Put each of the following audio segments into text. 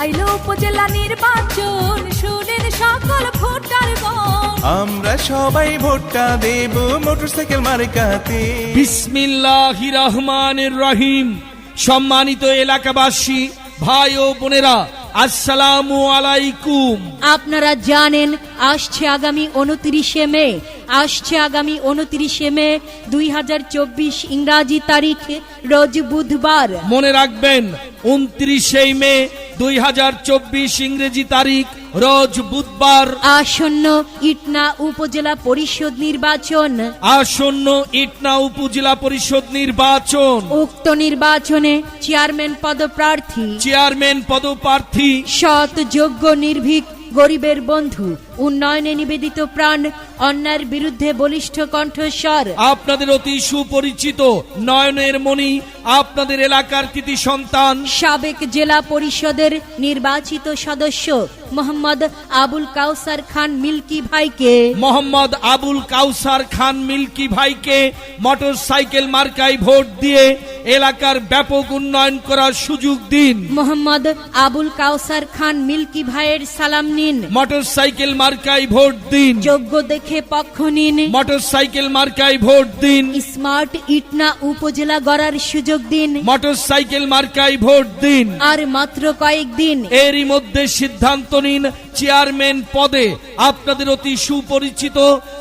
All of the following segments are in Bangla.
আইলো উপজেলা নির্বাচন, শুনেন সকল ভোটারগণ, আমরা সবাই ভোটটা দেব মোটরসাইকেল মার্কাতে। বিসমিল্লাহির রহমানির রহিম। সম্মানিত এলাকাবাসী, ভাই ও বোনেরা, আসসালামু আলাইকুম। আপনারা জানেন আসছে আগামী 29শে মে, আসছে আগামী 29শে মে 2024 ইংরাজি তারিখ, রোজ বুধবার। মনে রাখবেন 29শে মে 2024 ইংরেজি তারিখ, রোজ বুধবার। আসন্ন ইটনা উপজেলা পরিষদ নির্বাচন, আসন্ন ইটনা উপজেলা পরিষদ নির্বাচন। উক্ত নির্বাচনে চেয়ারম্যান পদপ্রার্থী, চেয়ারম্যান পদপ্রার্থী, সৎ, যোগ্য, নির্ভীক, গরিবের বন্ধু, উন্নয়নে নিবেদিত প্রাণ, অন্যায়ের বিরুদ্ধে বলিষ্ঠ কণ্ঠস্বর, আপনাদের অতি সুপরিচিত নয়নের মণি, আপনাদের এলাকার কৃতি সন্তান, সাবেক জেলা পরিষদের নির্বাচিত সদস্য মোহাম্মদ আবুল কাউসার খান মিল্কি ভাইকে, মোহাম্মদ আবুল কাউসার খান মিল্কি ভাইকে মোটরসাইকেল মার্কায় ভোট দিয়ে এলাকার ব্যাপক উন্নয়ন করার সুযোগ দিন। মোহাম্মদ আবুল কাউসার খান মিল্কি ভাইয়ের সালাম নিন। মোটরসাইকেল মার্কায় ভোট দিন। যোগ্য দেখে পক্ষ নিন। মোটরসাইকেল মার্কায় ভোট দিন। স্মার্ট ইটনা উপজেলা গড়ার সুযোগ দিন। মোটরসাইকেল মার্কায় ভোট দিন। আর মাত্র কয়েকদিন, এরই মধ্যে সিদ্ধান্ত নিন চেয়ারম্যান পদে আপনাদের অতি সুপরিচিত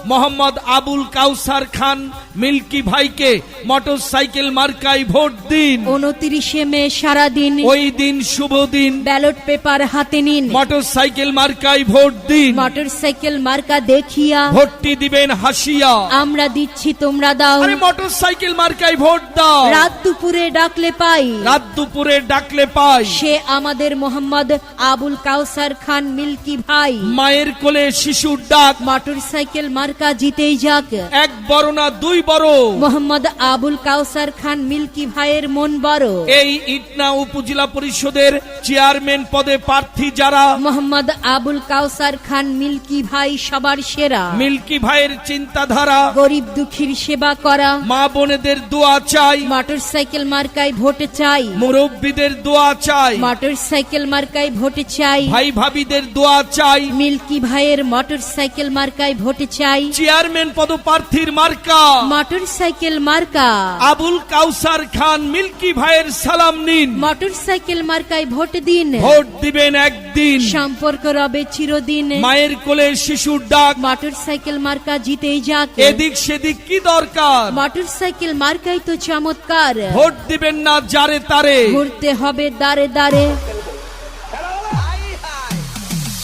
মোহাম্মদ আবুল কাউসার খান মিল্কি ভাইকে মোটরসাইকেল মার্কায় ভোট দিন। 29শে মে সারাদিন, ওই দিন শুভ দিন, ব্যালট পেপার হাতে নিন। মোটরসাইকেল মার্কায় ভোট দিন। মোটরসাইকেল মার্কা দেখিয়া ভোটটি দিবেন হাসিয়া। আমরা দিচ্ছি তোমরা দাও। আরে মোটরসাইকেল মার্কায় ভোট দাও। রাত দুপুরে ডাকলে পাই, রাত দুপুরে ডাকলে পাই। সে আমাদের মোহাম্মদ আবুল কাউসার খান মিল্কি ভাই। মায়ের কোলে শিশুর ডাক। মোটরসাইকেল মার্কা জিতেই যাক। এক বড় না দুই বড়, মোহাম্মদ আবুল কাউসার খান মিল্কি ভাইয়ের মন বড়। এই ইটনা উপজেলা পরিষদের চেয়ারম্যান পদে প্রার্থী যারা, মোহাম্মদ আবুল কাউসার খান মিল্কি ভাই সবার সেরা। মিল্কি ভাইয়ের চিন্তাধারা, গরিব দুঃখীর সেবা করা। মা বোনেদের দোয়া চাই। মোটরসাইকেল মার্কায় ভোট চাই। মুরব্বীদের দোয়া চাই। মোটরসাইকেল মার্কায় ভোট চাই। ভাই ভাবিদের দোয়া চাই। মিল্কি ভাইয়ের মোটরসাইকেল মার্কায় ভোট চাই। চেয়ারম্যান পদপ্রার্থীর মার্কা মোটরসাইকেল মার্কা। আবুল কাউসার খান মিল্কি ভাইয়ের সালাম নিন। মোটরসাইকেল মার্কায় ভোট দিন। ভোট দিবেন একদিন, সম্পর্ক রবে চিরদিন। মায়ের কোলে শিশুর ডাক। মোটরসাইকেল মার্কা জিতেই যাক। এদিক সেদিক কি দরকার, মোটরসাইকেল মার্কাই তো চমৎকার। ভোট দিবেন না যারে তারে। ঘুরতে হবে দাঁড়ে দাঁড়ে।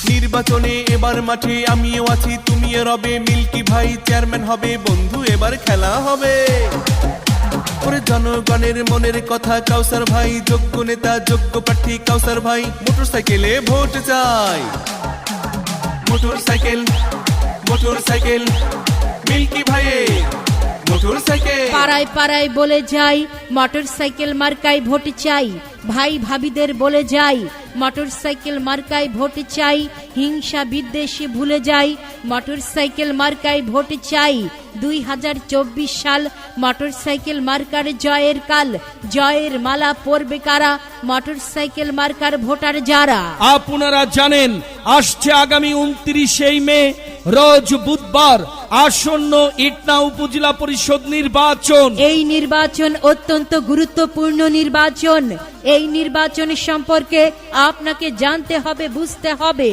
নির্বাচনে এবার মাঠে আমিও আছি, তুমিও রবে মিল্কি ভাই চেয়ারম্যান হবে। বন্ধু এবার খেলা হবে, ওরে জনগণের মনের কথা কাউসার ভাই, যোগ্য নেতা যোগ্য প্রার্থী কাউসার ভাই। মোটরসাইকেলে ভোট চাই। মোটরসাইকেল মোটরসাইকেল মিল্কি ভাইয়ে মোটরসাইকেল। পাড়ায় পাড়ায় বলে যাই মোটরসাইকেল মার্কায় ভোট চাই। ভাই ভাবিদের বলে যাই মোটরসাইকেল মার্কায় ভোট চাই। হিংসা বিদ্বেষে ভুলে যাই মোটরসাইকেল মার্কায় ভোট চাই। 2024 সাল মোটরসাইকেল মার্কার জয়ের কাল। জয়ের মালা পরবে কারা? মোটরসাইকেল মার্কার ভোটার যারা। আপনারা জানেন আসছে আগামী 29শে মে রোজ বুধবার আসন্ন ইটনা উপজেলা পরিষদ নির্বাচন। এই নির্বাচন অত্যন্ত গুরুত্বপূর্ণ নির্বাচন। এই নির্বাচন সম্পর্কে আপনাকে জানতে হবে, বুঝতে হবে।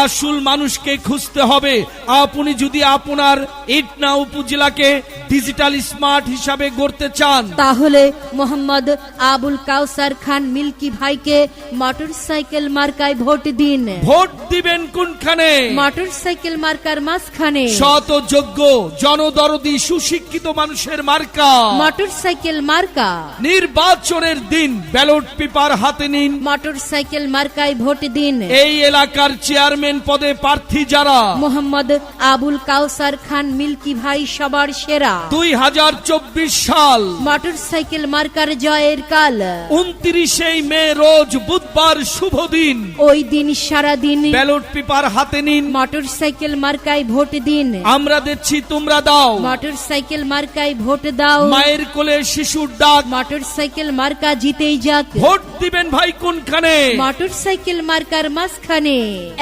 আসল মানুষকে খুঁজতে হবে। আপনি যদি আপনার ইটনা উপজেলাকে ডিজিটাল স্মার্ট হিসাবে গড়তে চান, তাহলে মোহাম্মদ আবুল কাউসার খান মিল্কি ভাইকে মোটরসাইকেল মার্কায় ভোট দিন। ভোট দিবেন কোনখানে? মোটরসাইকেল মার্কার মাঝখানে। শত যোগ্য জনদরদি সুশিক্ষিত মানুষের মার্কা মোটরসাইকেল মার্কা। নির্বাচনের দিন ব্যালট পেপার হাতে নিন। মোটরসাইকেল মার্কায় ভোট দিন। এই এলাকার চেয়ারম্যান পদে প্রার্থী যারা, মোহাম্মদ আবুল কাউসার খান মিল্কি ভাই সবার সেরা। 2024 সাল মোটরসাইকেল মার্কার জয়ের কাল। 29শে মে রোজ বুধবার শুভ দিন। ওই দিন সারাদিন ব্যালট পেপার হাতে নিন। মোটরসাইকেল মার্কায় ভোট দিন। আমরা দিচ্ছি তোমরা দাও। মোটরসাইকেল মার্কায় ভোট দাও। মায়ের কোলে শিশুর ডাক। মোটরসাইকেল মার্কা জিতেই যাক। ভোট দিবেন ভাই কোনখানে? মোটরসাইকেল মার্কার মাঝখানে।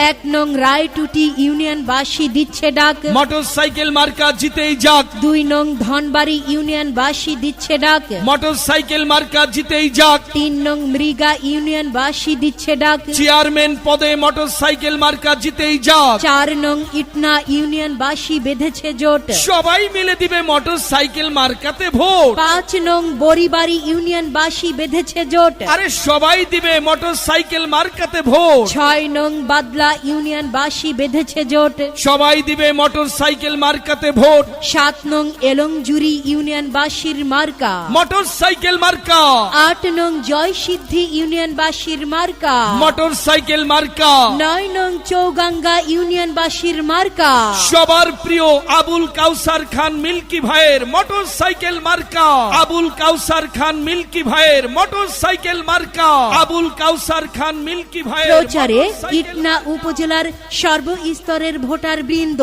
1 নং রায়টুটি ইউনিয়নবাসী দিচ্ছে ডাক, মোটরসাইকেল মার্কা জিতেই যাক। 2 নং ধনবাড়ি ইউনিয়নবাসী দিচ্ছে ডাক, মোটরসাইকেল মার্কা জিতেই যাক। 3 নং মৃগা ইউনিয়নবাসী দিচ্ছে ডাক, চেয়ারম্যান পদে মোটরসাইকেল মার্কা জিতেই যাক। 4 নং ইটনা ইউনিয়নবাসী বেঁধেছে জোট, সবাই মিলে দিবে মোটরসাইকেল মার্কাতে ভোট। 5 নং বরিবাড়ি ইউনিয়নবাসী বেঁধেছে জোট, আরে সবাই দিবে মোটরসাইকেল মার্কাতে ভোট। 6 নং বাদলা ইউনিয়নবাসী বেঁধেছে জোট, সবাই দিবে মোটরসাইকেল মার্কাতে ভোট। 7 নং এলংজুরি ইউনিয়নবাসীর মার্কা, মোটরসাইকেল মার্কা। 8 নং জয়সিদ্ধি ইউনিয়নবাসীর মার্কা, মোটরসাইকেল মার্কা। 9 নং চৌগাঙ্গা ইউনিয়নবাসীর মার্কা, সবার প্রিয় আবুল কাউসার খান মিল্কি ভাইয়ের মোটরসাইকেল মার্কা। আবুল কাউসার খান মিল্কি ভাইয়ের মোটরসাইকেল মার্কা। আবুল কাউসার খান মিল্কি ভাইয়ের প্রচারে মোটরসাইকেল- ইটনা উপজেলার সর্বস্তরের ভোটার বৃন্দ,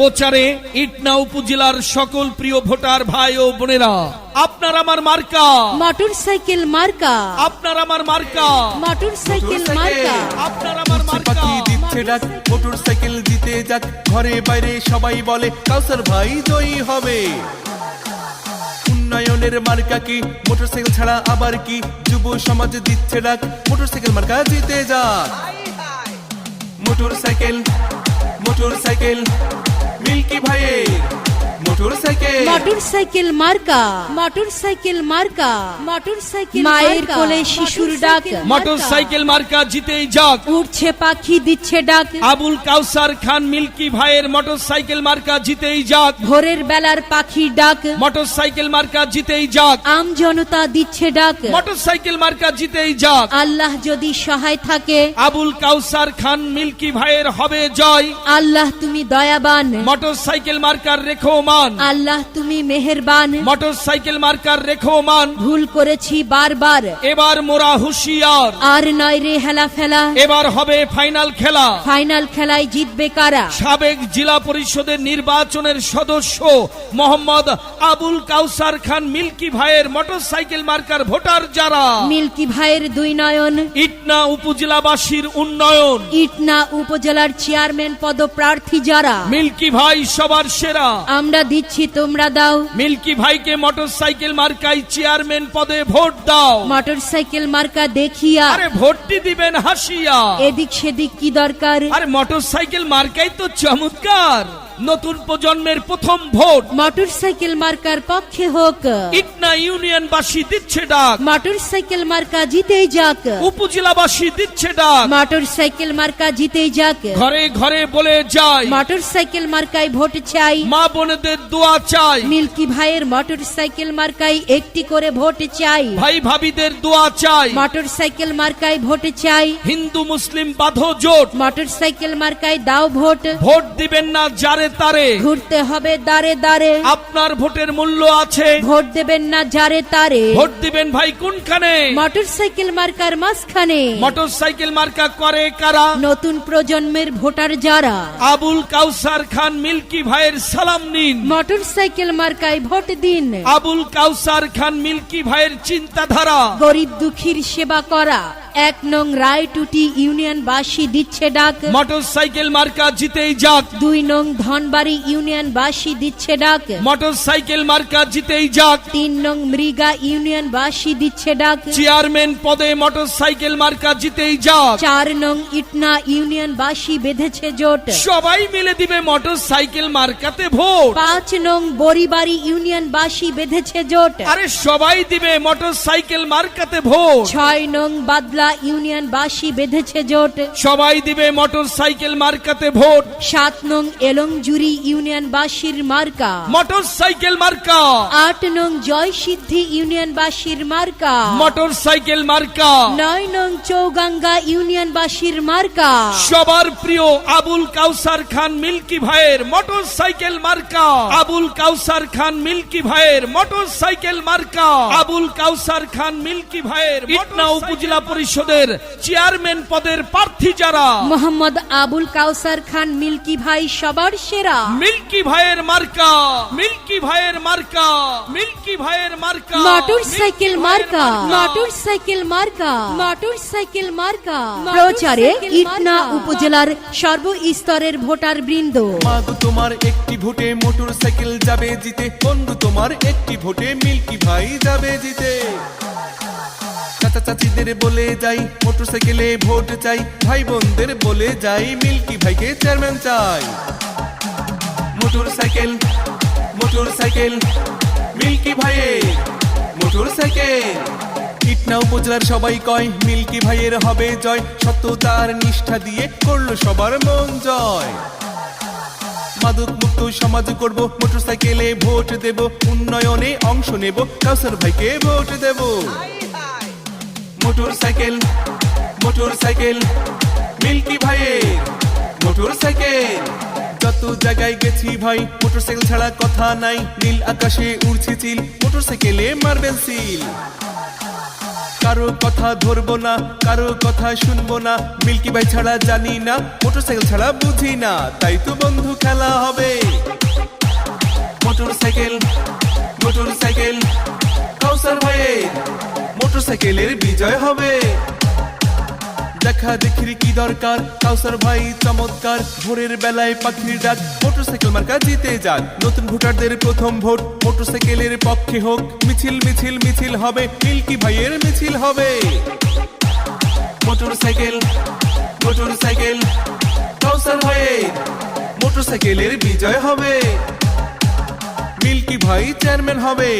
প্রচারে ইটনা উপজেলার সকল প্রিয় ভোটার ভাই ও বোনেরা, আপনার আমার মার্কা। মোটরসাইকেল মার্কা, আপনার আমার মার্কা। মোটরসাইকেল মার্কা, আপনার আমার মার্কা। পাখি দিচ্ছে ডাক, মোটরসাইকেল জিতে যাক। ঘরে বাইরে সবাই বলে কাউসার ভাই জয়ী হবে। উন্নয়নের মার্কা কি? মোটরসাইকেল ছাড়া আবার কি? যুব সমাজ দিচ্ছে ডাক, মোটরসাইকেল মার্কা জিতে যাক। মোটরসাইকেল মোটরসাইকেল মিল্কি ভাইয়ের মোটরসাইকেল। মোটরসাইকেল মার্কা, মোটরসাইকেল মার্কা, মোটরসাইকেল মায়ের কোলে শিশুর ডাক, মোটরসাইকেল মার্কা জিতেই যাক। উঠছে পাখি দিচ্ছে ডাক, আবুল কাউসার খান মিল্কি ভাইয়ের মোটরসাইকেল মার্কা জিতেই যাক। ভোরের বেলার পাখির ডাক, মোটরসাইকেল মার্কা জিতেই যাক। আম জনতা দিচ্ছে ডাক, মোটরসাইকেল মার্কা জিতেই যাক। আল্লাহ যদি সহায় থাকে, আবুল কাউসার খান মিল্কি ভাইয়ের হবে জয়। আল্লাহ তুমি দয়াবান, মোটরসাইকেল মার্কার রেখো মান। আল্লাহ তুমি মেহেরবান, মোটরসাইকেল মার্কার রেখো মান। ভুল করেছি বারবার, এবার মোরা হুঁশিয়ার। আর নয় রে হেলা ফেলা, এবার হবে ফাইনাল খেলা। ফাইনাল খেলায় জিতবে কারা? সাবেক জেলা পরিষদের নির্বাচনের সদস্য মোহাম্মদ আবুল কাউসার খান মিল্কি ভাইয়ের মোটরসাইকেল মার্কার ভোটার যারা, মিল্কি ভাইয়ের 2 নয়ন, ইটনা উপজেলাবাসীর উন্নয়ন। ইটনা উপজেলার চেয়ারম্যান পদপ্রার্থী যারা, মিল্কি ভাই সবার সেরা। আমরা দিচ্ছি তোমরা দাও, মিল্কি ভাইকে মোটরসাইকেল মার্কায় চেয়ারম্যান পদে ভোট দাও। মোটরসাইকেল মার্কা দেখিয়া, আরে ভোটটি দিবেন হাসিয়া। এদিক সেদিক কি দরকার? আরে মোটরসাইকেল মার্কাই তো চমৎকার। নতুন প্রজন্মের প্রথম ভোট মোটরসাইকেল মার্কার পক্ষে হোক, ইটনা ইউনিয়নবাসী দিচ্ছে ডাক। মোটরসাইকেল মার্কা জিতেই যাক, উপজেলাবাসী দিচ্ছে ডাক। মোটরসাইকেল মার্কা জিতেই যাক, ঘরে ঘরে বলে যায় মোটরসাইকেল মার্কায় ভোট চাই, মা বোনেদের দোয়া চাই। মিল্কি ভাইয়ের মোটরসাইকেল মার্কায় একটি করে ভোট চাই, ভাই ভাবিদের দোয়া চাই। মোটরসাইকেল মার্কায় ভোট চাই, হিন্দু মুসলিম বাঁধো জোট। মোটরসাইকেল মার্কায় দাও ভোট, ভোট দিবেন না যারে তারে। ঘুরতে হবে দাঁড়ে দাঁড়ে, আপনার ভোটের মূল্য আছে। ভোট দেবেন না যারে তারে, ভোট দিবেন ভাই কোনখানে? মোটরসাইকেল মার্কার মাঝখানে। মোটরসাইকেল মার্কা করে কারা? নতুন প্রজন্মের ভোটার যারা, আবুল কাউসার খান মিল্কি ভাইয়ের সালাম নিন। মোটরসাইকেল মার্কায় ভোট দিন, আবুল কাউসার খান মিল্কি ভাইয়ের চিন্তাধারা। গরিব দুঃখীর সেবা করা। 1 নং রায়টুটি ইউনিয়নবাসী দিচ্ছে ডাক, মোটরসাইকেল মার্কা জিতেই যাক। 2 নং ধনবাড়ি ইউনিয়নবাসী দিচ্ছে ডাক, মোটরসাইকেল মার্কা জিতেই যাক। 3 নং মৃগা ইউনিয়নবাসী দিচ্ছে ডাক, চেয়ারম্যান পদে মোটরসাইকেল মার্কা জিতেই যাক। 4 নং ইটনা ইউনিয়নবাসী বেঁধেছে জোট, সবাই মিলে দিবে মোটরসাইকেল মার্কাতে ভোট। 5 নং বরিবাড়ি ইউনিয়নবাসী বেঁধেছে জোট, আরে সবাই দিবে মোটরসাইকেল মার্কাতে ভোট। 6 নং বাদলা ইউনিয়নবাসী বেঁধেছে জোট, সবাই দিবে মোটরসাইকেল মার্কাতে ভোট। 7 নং এলংজুরি ইউনিয়নবাসীর মার্কা, মোটরসাইকেল মার্কা। 8 নং জয়সিদ্ধি ইউনিয়নবাসীর মার্কা, মোটরসাইকেল মার্কা। 9 নং চৌগাঙ্গা ইউনিয়নবাসীর মার্কা, সবার প্রিয় আবুল কাউসার খান মিল্কি ভাইয়ের মোটরসাইকেল মার্কা। আবুল কাউসার খান মিল্কি ভাইয়ের মোটরসাইকেল মার্কা। আবুল কাউসার খান মিল্কি ভাইয়ের ইটনা উপজেলা পরিষদের চেয়ারম্যান পদের প্রার্থী যারা, মোহাম্মদ আবুল কাউসার খান মিল্কি ভাই সবার সেরা মিল্কি ভাইয়ের মার্কা, মিল্কি ভাইয়ের মার্কা, মিল্কি ভাইয়ের মার্কা, মোটরসাইকেল মার্কা, মোটরসাইকেল মার্কা, মোটরসাইকেল মার্কা। প্রচারে ইটনা উপজেলার সর্বস্তরের ভোটার বৃন্দ। মাগো তোমার একটি ভোটে মোটর সাইকেল যাবে জিতে, বন্ধু তোমার একটি ভোটে মিল্কি ভাই যাবে জিতে। চাচা চাচিদের বলে যাই মোটর সাইকেলে ভোট চাই, ভাই বোনদের বলে যাই মিল্কি ভাইকে চেয়ারম্যান চাই। Motorcycle, motorcycle, Milki ভাইয়ের মোটর সাইকেল। ইটনা উপজেলার সবাই কয় মিল্কি ভাইয়ের হবে জয়, সত্যতার নিষ্ঠা দিয়ে করলো সবার মন জয়। মাদক মুক্ত সমাজ করব, মোটর সাইকেলে ভোট দেব, উন্নয়নে অংশ নেব, কাউসার ভাইকে ভোট দেব। Motorcycle, motorcycle, Milki ভাইয়ের মোটর সাইকেল। যত জায়গায় গেছি ভাই মোটর সাইকেল ছাড়া কথা নাই, নীল আকাশে উড়ছে চিল, মোটর সাইকেলে মারবেন সিল। কারো কথা ধরবো না, কারো কথা শুনবো না, মিল্কি ভাই ছাড়া জানি না, মোটর সাইকেল ছাড়া বুঝি না, তাই তো বন্ধু খেলা হবে। মোটর সাইকেল, মোটর সাইকেল, কাউসার ভাইয়ের মোটর সাইকেলের বিজয় হবে। দেখা দেখির কি দরকার, কাউসার ভাই চমৎকার, ভোরের বেলায় পাখির ডাক, মোটর সাইকেল মার্কা জিতে যাক। নতুন ভোটারদের প্রথম ভোট মোটর সাইকেলের পক্ষে হোক, মিছিল মিছিল মিছিল হবে, মিল্কি ভাইয়ের মিছিল হবে। মোটর সাইকেল, মোটর সাইকেল, কাউসার ভাইয়ের মোটর সাইকেলের বিজয় হবে। মিল্কি ভাই চেয়ারম্যান হবে।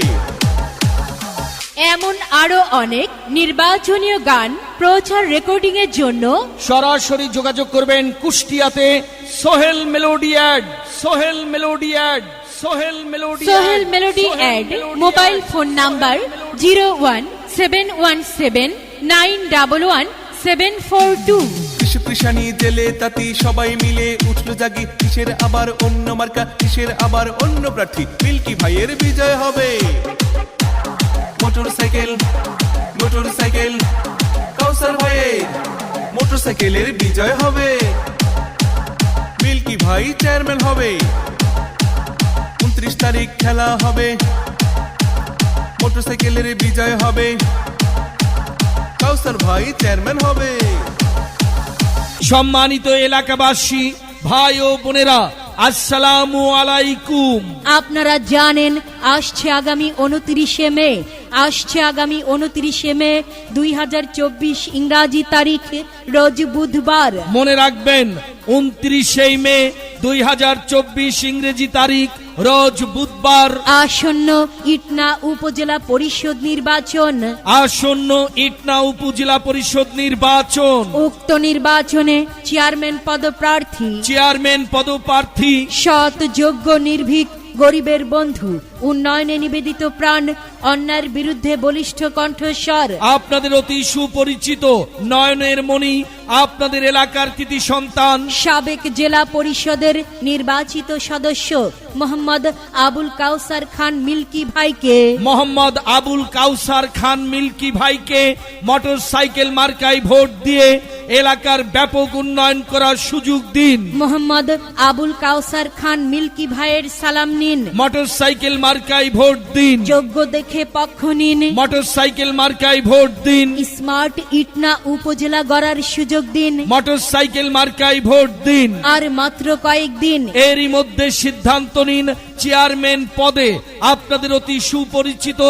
এমন আরো অনেক নির্বাচনীয় গান প্রচার রেকর্ডিং এর জন্য সরাসরি যোগাযোগ করবেন কুষ্টিয়াতে Sohel melody ad, Sohel melody ad, Sohel melody Sohel melody ad. Mobile phone number 01717911742। কৃষি কৃষানি জেলে তাঁতি সবাই মিলে উঠলো জাগি, কিসের আবার অন্য মার্কা, কিসের আবার অন্য প্রার্থী, মিল্কি ভাইয়ের বিজয় হবে। মোটর সাইকেল, মোটর সাইকেল, কাউসার ভাইয়ের মোটর সাইকেলের বিজয় হবে। মিল্কি ভাই চেয়ারম্যান হবে। 29 তারিখ খেলা হবে, মোটর সাইকেলের বিজয় হবে, কাউসার ভাই চেয়ারম্যান হবে। সম্মানিত এলাকাবাসী ভাই ও বোনেরা, আসসালামু আলাইকুম। আপনারা জানেন আসছে আগামী 29শে মে, আসছে আগামী 29শে মে 2024 ইংরাজি তারিখ, রোজ বুধবার। মনে রাখবেন 29শে মে 2024 ইংরেজি তারিখ, রোজ বুধবার। আসন্ন ইটনা উপজেলা পরিষদ নির্বাচন, আসন্ন ইটনা উপজেলা পরিষদ নির্বাচন। উক্ত নির্বাচনে চেয়ারম্যান পদপ্রার্থী, চেয়ারম্যান পদপ্রার্থী সৎ যোগ্য নির্ভীক গরিবের বন্ধু, উন্নয়নে নিবেদিত প্রাণ, অন্যায়ের বিরুদ্ধে বলিষ্ঠ কণ্ঠস্বর, আপনাদের অতি সুপরিচিত নয়নের মণি, আপনাদের এলাকার কৃতি সন্তান, সাবেক জেলা পরিষদের নির্বাচিত সদস্য মোহাম্মদ আবুল কাউসার খান মিল্কি ভাইকে, মোহাম্মদ আবুল কাউসার খান মিল্কি ভাইকে মোটর সাইকেল মার্কায় ভোট দিয়ে এলাকার ব্যাপক উন্নয়ন করার সুযোগ দিন। মোহাম্মদ আবুল কাউসার খান মিল্কি ভাইয়ের সালাম নিন। মোটর সাইকেল মার্কায় ভোট দিন। যোগ্য দেখে পক্ষ নিন। মোটর সাইকেল মার্কায় ভোট দিন। স্মার্ট ইটনা উপজেলা গড়ার সুযোগ দিন। মোটর সাইকেল মার্কায় ভোট দিন। আর মাত্র কয়েকদিন। এরই মধ্যে সিদ্ধান্ত নিন চেয়ারম্যান পদে আপনাদের অতি সুপরিচিত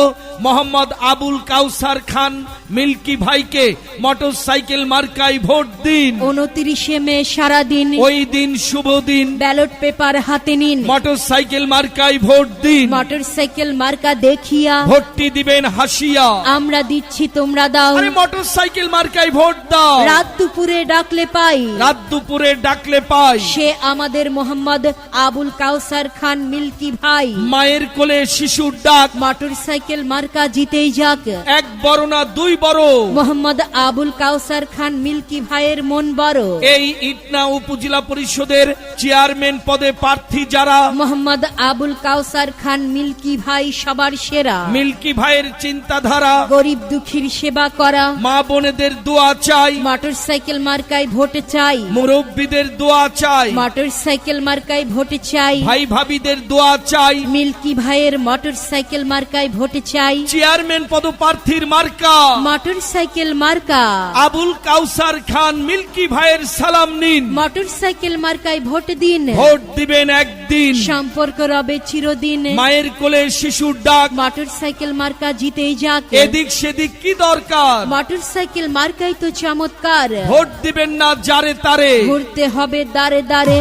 মোহাম্মদ আবুল কাউসার খান মিল্কি ভাইকে মোটর সাইকেল মার্কায় ভোট দিন। 29শে মে সারাদিন, ওই দিন শুভ দিন, ব্যালট পেপার হাতে নিন। মোটর সাইকেল মার্কায় ভোট দিন। মোটর সাইকেল মার্কা দেখিয়া ভোটটি দিবেন হাসিয়া। আমরা দিচ্ছি তোমরা দাও। আরে মোটর সাইকেল মার্কায় ভোট দাও। রাত দুপুরে ডাকলে পাই, রাত দুপুরে ডাকলে পাই। সে আমাদের মোহাম্মদ আবুল কাউসার খান মিল্কি ভাই। মায়ের কোলে শিশুর ডাক। মোটর সাইকেল মার্কা জিতেই যাক। এক বড় না দুই বড়, মোহাম্মদ আবুল কাউসার খান মিল্কি ভাইয়ের মন বড়। এই ইটনা উপজেলা পরিষদের চেয়ারম্যান পদে প্রার্থী যারা, মোহাম্মদ আবুল কাউসার খান মিল্কি ভাই সবার সেরা। মিল্কি ভাইয়ের চিন্তাধারা, গরিব দুঃখীর সেবা করা। মা বোনেদের দোয়া চাই, মোটরসাইকেল মার্কায় ভোট চাই। মুরব্বীদের দোয়া চাই, মোটরসাইকেল মার্কায় ভোট চাই। ভাই ভাবিদের দোয়া চাই। মিল্কি ভাইয়ের মোটরসাইকেল মার্কায় ভোট চাই। চেয়ারম্যান পদপ্রার্থীর মার্কা মোটরসাইকেল মার্কা। আবুল কাউসার খান মিল্কি ভাইয়ের সালাম নিন। মোটরসাইকেল মার্কায় ভোট দিন। ভোট দিবেন একদিন, সম্পর্ক রবে চিরদিন। মায়ের কোলে শিশুর ডাক, মোটরসাইকেল মার্কা জিতেই যাক। এদিক সেদিক কি দরকার, মোটরসাইকেল মার্কাই তো চমৎকার। ভোট দিবেন না যারে তারে, ঘুরতে হবে দাঁড়ে দাঁড়ে।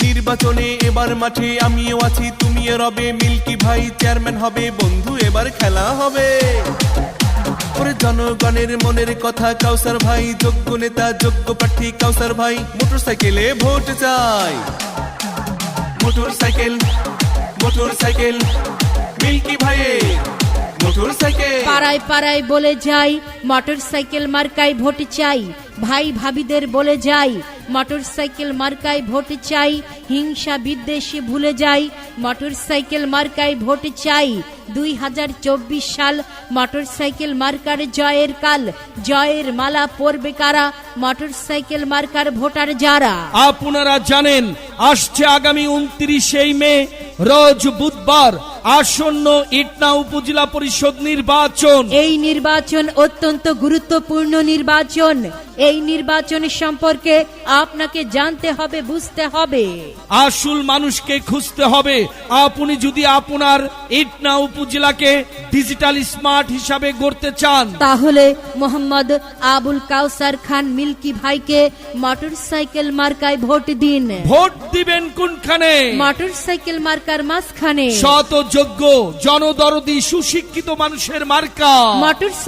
নির্বাচনে এবার মাঠে আমিও আছি তুমিও রবে, মিল্কি ভাই চেয়ারম্যান হবে, বন্ধু এবার খেলা হবে। ওরে জনগণের মনের কথা কাউসার ভাই, যোগ্য নেতা যোগ্য প্রার্থী কাউসার ভাই, মোটরসাইকেলে ভোট চাই। মোটরসাইকেল মোটরসাইকেল মিল্কি ভাইয়ের মোটরসাইকেল। পাড়ায় পাড়ায় বলে যাই মোটরসাইকেল মার্কায় ভোট চাই। ভাই ভাবিদের বলে যাই মোটরসাইকেল মার্কায় ভোট চাই। হিংসা বিদ্বেষে ভুলে যাই মোটরসাইকেল মার্কায় ভোট চাই। 2024 সাল মোটরসাইকেল মার্কার জয়ের কাল। জয়ের মালা পরবে কারা, মোটরসাইকেল মার্কার ভোটার যারা। আপনারা জানেন আসছে আগামী 29 মে রোজ বুধবার আসন্ন ইটনা উপজেলা পরিষদ নির্বাচন। এই নির্বাচন অত্যন্ত গুরুত্বপূর্ণ নির্বাচন। এই নির্বাচন সম্পর্কে আপনাকে জানতে হবে, বুঝতে হবে। আসল মানুষকে খুঁজতে হবে। আপনি যদি আপনার ইটনা উপজেলাকে ডিজিটাল স্মার্ট হিসাবে গড়তে চান, তাহলে মোহাম্মদ আবুল কাউসার খান মিল্কি ভাইকে মোটরসাইকেল মার্কায় ভোট দিন। ভোট দিবেন কোনখানে, মোটরসাইকেল মার্কার মাঝখানে। শত যোগ্য জনদরদি সুশিক্ষিত মানুষের মার্কা। মোটরসাইকেল